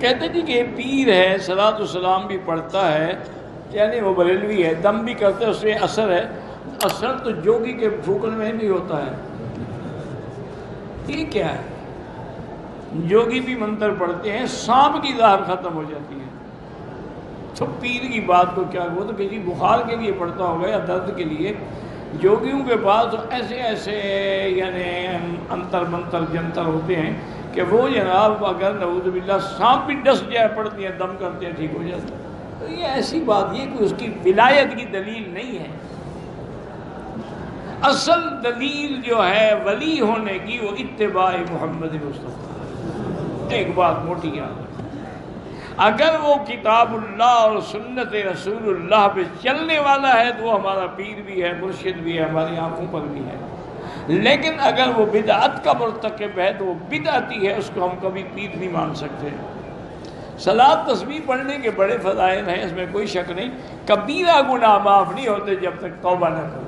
کہتے جی کہ پیر ہے صلاۃ السلام بھی پڑھتا ہے، یعنی وہ بریلوی ہے، دم بھی کرتے ہیں، اس میں اثر ہے۔ اثر تو جوگی کے پھونکنے میں نہیں ہوتا ہے۔ یہ کیا ہے؟ جوگی بھی منتر پڑھتے ہیں، سانپ کی زہر ختم ہو جاتی ہے، تو پیر کی بات تو کیا، وہ تو کسی بخار کے لیے پڑھتا ہوگا یا درد کے لیے۔ جوگیوں کے پاس تو ایسے ایسے یعنی انتر منتر جنتر ہوتے ہیں کہ وہ جناب اگر نعوذ باللہ سانپ بھی ڈس جائے پڑھتی ہیں، دم کرتے ہیں، ٹھیک ہو جاتا ہے۔ تو یہ ایسی بات، یہ کوئی اس کی ولایت کی دلیل نہیں ہے۔ اصل دلیل جو ہے ولی ہونے کی وہ اتباع محمد مصطفیٰ۔ ایک بات موٹی یاد ہے، اگر وہ کتاب اللہ اور سنت رسول اللہ پہ چلنے والا ہے تو وہ ہمارا پیر بھی ہے، مرشد بھی ہے، ہماری آنکھوں پر بھی ہے۔ لیکن اگر وہ بدعت کا مرتکب ہے تو وہ بدعتی ہے، اس کو ہم کبھی پیر نہیں مان سکتے۔ صلاۃ تسبیح پڑھنے کے بڑے فضائل ہیں، اس میں کوئی شک نہیں۔ کبیرہ گناہ معاف نہیں ہوتے جب تک توبہ نہ کرو۔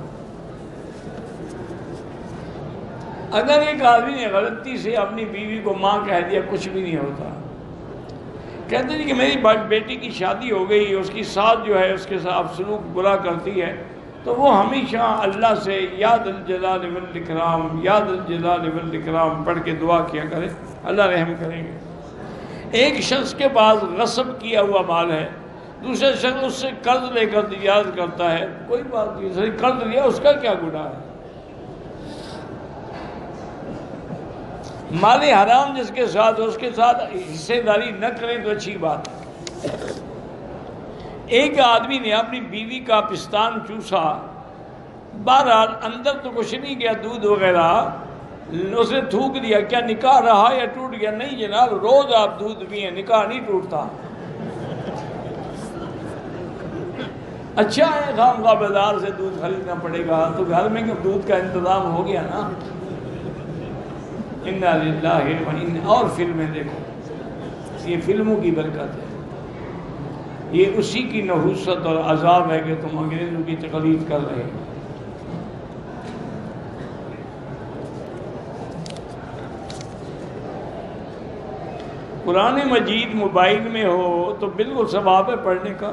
اگر ایک آدمی نے غلطی سے اپنی بیوی کو ماں کہہ دیا، کچھ بھی نہیں ہوتا۔ کہتے ہیں کہ میری بیٹی کی شادی ہو گئی، اس کی ساس جو ہے اس کے ساتھ سلوک برا کرتی ہے، تو وہ ہمیشہ اللہ سے یا ذا الجلال والاکرام، یا ذا الجلال والاکرام پڑھ کے دعا کیا کرے، اللہ رحم کریں گے۔ ایک شخص کے پاس غصب کیا ہوا مال ہے، دوسرے شخص اس سے قرض لے کر تجارت کرتا ہے، کوئی بات نہیں، قرض لیا، اس کا کیا گناہ ہے؟ مال حرام جس کے ساتھ اس کے ساتھ حصے داری نہ کریں تو اچھی بات ہے۔ ایک آدمی نے اپنی بیوی کا پستان چوسا، بہرحال اندر تو کچھ نہیں گیا، دودھ وغیرہ، اس نے تھوک دیا، کیا نکاح رہا یا ٹوٹ گیا؟ نہیں جناب، روز آپ دودھ پئیں، نکاح نہیں ٹوٹتا۔ اچھا ہے خواہ بازار سے دودھ خریدنا پڑے گا، تو گھر میں دودھ کا انتظام ہو گیا نا۔ انا للہ و انا، اور فلمیں دیکھو، یہ فلموں کی برکت ہے، یہ اسی کی نحوست اور عذاب ہے کہ تم انگریزوں کی تقلید کر رہے ہو۔ قرآن مجید موبائل میں ہو تو بالکل ثواب ہے پڑھنے کا۔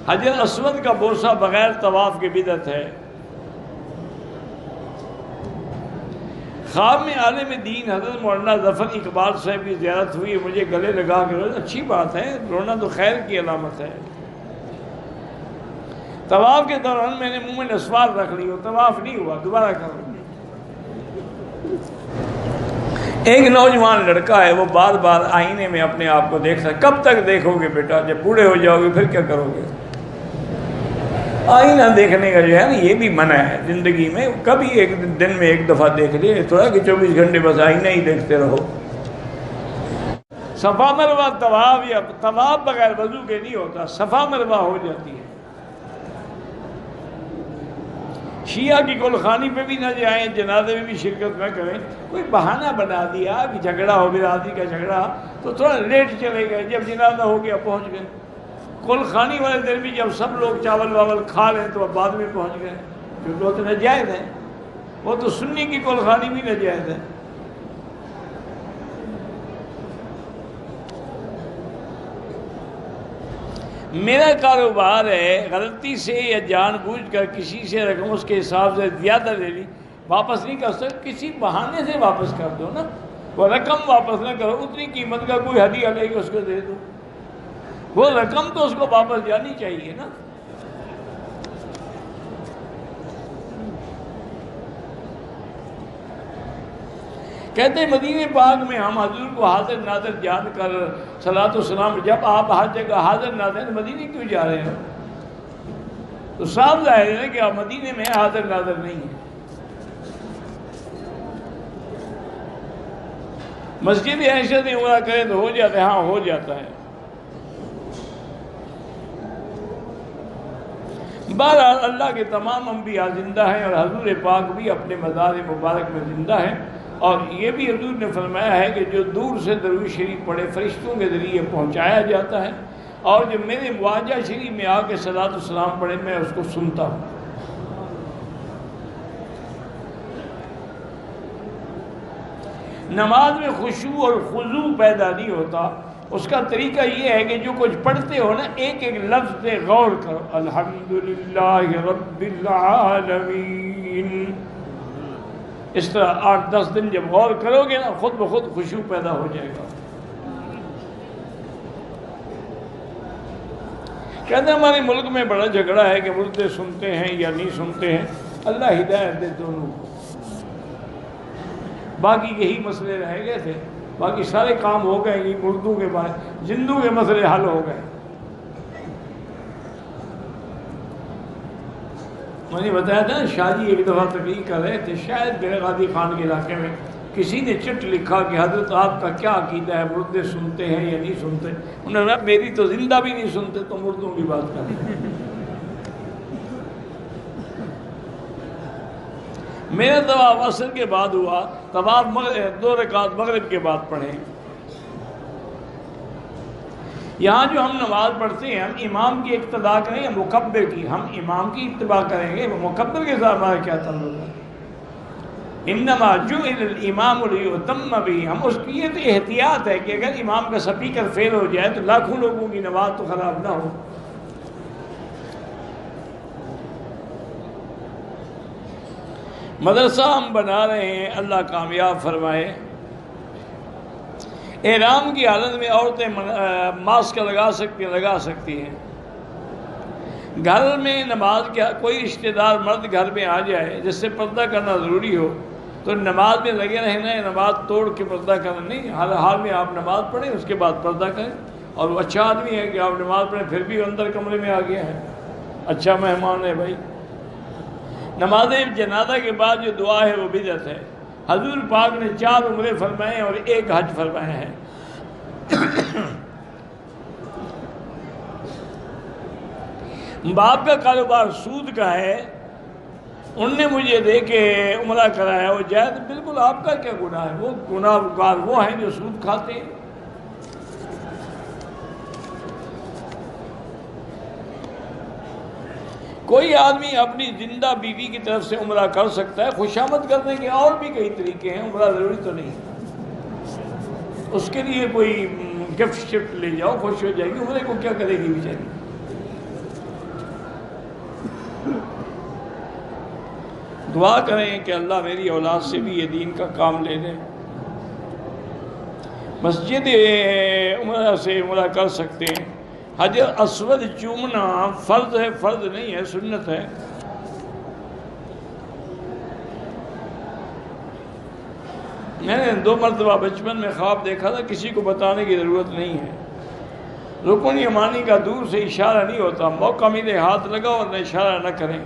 حجر اسود کا بوسہ بغیر طواف کی بدعت ہے۔ خواب میں عالم دین حضرت مولانا ظفر اقبال صاحب کی زیارت ہوئی، مجھے گلے لگا کے رونا، اچھی بات ہے، رونا تو خیر کی علامت ہے۔ طواف کے دوران میں نے منہ میں نسوار رکھ لی، طواف نہیں ہوا، دوبارہ کروں۔ ایک نوجوان لڑکا ہے، وہ بار بار آئینے میں اپنے آپ کو دیکھتا ہے۔ کب تک دیکھو گے بیٹا؟ جب بوڑھے ہو جاؤ گے پھر کیا کرو گے؟ آئینہ دیکھنے کا جو ہے نا، یہ بھی منع ہے زندگی میں۔ کبھی ایک دن میں ایک دفعہ دیکھ لے، تھوڑا کہ 24 گھنٹے بس آئینہ ہی دیکھتے رہو۔ صفا مروہ طواف یا طواف بغیر وضو کے نہیں ہوتا، صفا مروہ ہو جاتی ہے۔ شیعہ کی گلخانی پہ بھی نہ جائیں، جنازے میں بھی شرکت نہ کریں۔ کوئی بہانہ بنا دیا کہ جھگڑا ہو، برادری کا جھگڑا، تو تھوڑا لیٹ چلے گئے، جب جنازہ ہو گیا پہنچ گئے۔ گلخانی والے دن بھی جب سب لوگ چاول واول کھا لیں تو اب بعد میں پہنچ گئے، کیونکہ وہ تو ناجائز ہے، وہ تو سنی کی گلخانی بھی ناجائز ہے۔ میرا کاروبار ہے، غلطی سے یا جان بوجھ کر کسی سے رقم اس کے حساب سے زیادہ لے لی، واپس نہیں کر سکتے، کسی بہانے سے واپس کر دو نا۔ وہ رقم واپس نہ کرو، اتنی قیمت کا کوئی ہدیہ لے کے اس کو دے دو، وہ رقم تو اس کو واپس جانی چاہیے نا۔ کہتے ہیں مدینہ پاک میں ہم حضور کو حاضر ناظر جان کر صلاۃ و سلام، جب آپ ہر جگہ حاضر ناظر ہیں، مدینہ کیوں جا رہے ہیں؟ تو صاف ظاہر ہے کہ آپ مدینہ میں حاضر ناظر نہیں ہیں۔ مسجد عائشہ سے عمرہ کریں تو ہو جاتا ہے، ہاں ہو جاتا ہے۔ بہرحال اللہ کے تمام انبیاء زندہ ہیں، اور حضور پاک بھی اپنے مزار مبارک میں زندہ ہیں، اور یہ بھی حضور نے فرمایا ہے کہ جو دور سے درود شریف پڑھے فرشتوں کے ذریعے پہنچایا جاتا ہے، اور جو میرے مواجہ شریف میں آ کے صلاۃ السلام پڑھے میں اس کو سنتا ہوں۔ نماز میں خشوع اور خضوع پیدا نہیں ہوتا اس کا طریقہ یہ ہے کہ جو کچھ پڑھتے ہو نا ایک ایک لفظ پہ غور کرو. الحمدللہ رب العالمین. اس طرح 8-10 دن جب غور کرو گے نا خود بخود خشوع پیدا ہو جائے گا. کہتے ہیں ہمارے ملک میں بڑا جھگڑا ہے کہ مردے سنتے ہیں یا نہیں سنتے ہیں. اللہ ہدایت دے دونوں کو. باقی یہی مسئلے رہ گئے تھے، باقی سارے کام ہو گئے. یہ مردوں کے بعد زندوں کے مسئلے حل ہو گئے. میں نے بتایا تھا شاہ جی ایک دفعہ تقریر کر رہے تھے شاید میرے غازی خان کے علاقے میں. کسی نے چٹ لکھا کہ حضرت آپ کا کیا عقیدہ ہے، مردے سنتے ہیں یا نہیں سنتے؟ انہوں نے کہا میری تو زندہ بھی نہیں سنتے تو مردوں کی بات کرتے ہیں. میرا طواف عصر کے بعد ہوا، طواف 2 رکعت مغرب کے بعد پڑھے. یہاں جو ہم نماز پڑھتے ہیں ہم امام کی اقتداء کریں یا مکبر کی؟ ہم امام کی اتباع کریں گے. مکبر کے ساتھ ہمارا کیا تعلق ہے؟ انما جعل الامام لیؤتم بہ. ہم اس کی یہ تو احتیاط ہے کہ اگر امام کا سپیکر فیل ہو جائے تو لاکھوں لوگوں کی نماز تو خراب نہ ہو. مدرسہ ہم بنا رہے ہیں، اللہ کامیاب فرمائے. احرام کی حالت میں عورتیں ماسک لگا سکتی ہیں. گھر میں نماز کیا کوئی رشتہ دار مرد گھر میں آ جائے جس سے پردہ کرنا ضروری ہو تو نماز میں لگے رہنا ہے، نماز توڑ کے پردہ کرنا نہیں. ہر حال میں آپ نماز پڑھیں اس کے بعد پردہ کریں. اور وہ اچھا آدمی ہے کہ آپ نماز پڑھیں پھر بھی اندر کمرے میں آ گیا ہے، اچھا مہمان ہے بھائی. نماز جنازہ کے بعد جو دعا ہے وہ بدعت ہے. حضور پاک نے 4 عمرے فرمائے ہیں اور 1 حج فرمایا ہے. باپ کا کاروبار سود کا ہے، ان نے مجھے دے کے عمرہ کرایا، وہ جائز. بالکل آپ کا کیا گناہ ہے؟ وہ گناہ گار وہ ہیں جو سود کھاتے ہیں. کوئی آدمی اپنی زندہ بیوی کی طرف سے عمرہ کر سکتا ہے. خوشامد کرنے کے اور بھی کئی طریقے ہیں، عمرہ ضروری تو نہیں. اس کے لیے کوئی گفٹ شفٹ لے جاؤ، خوش ہو جائے گی. عمرے کو کیا کرے گی بیچاری؟ دعا کریں کہ اللہ میری اولاد سے بھی یہ دین کا کام لے لے. مسجد عمرہ سے عمرہ کر سکتے ہیں. حجر اسود چومنا فرض ہے، فرض نہیں ہے، سنت ہے. میں نے 2 مرتبہ بچپن میں خواب دیکھا تھا، کسی کو بتانے کی ضرورت نہیں ہے. رکن یمانی کا دور سے اشارہ نہیں ہوتا، موقع ملے ہاتھ لگاؤ اور اشارہ نہ کریں.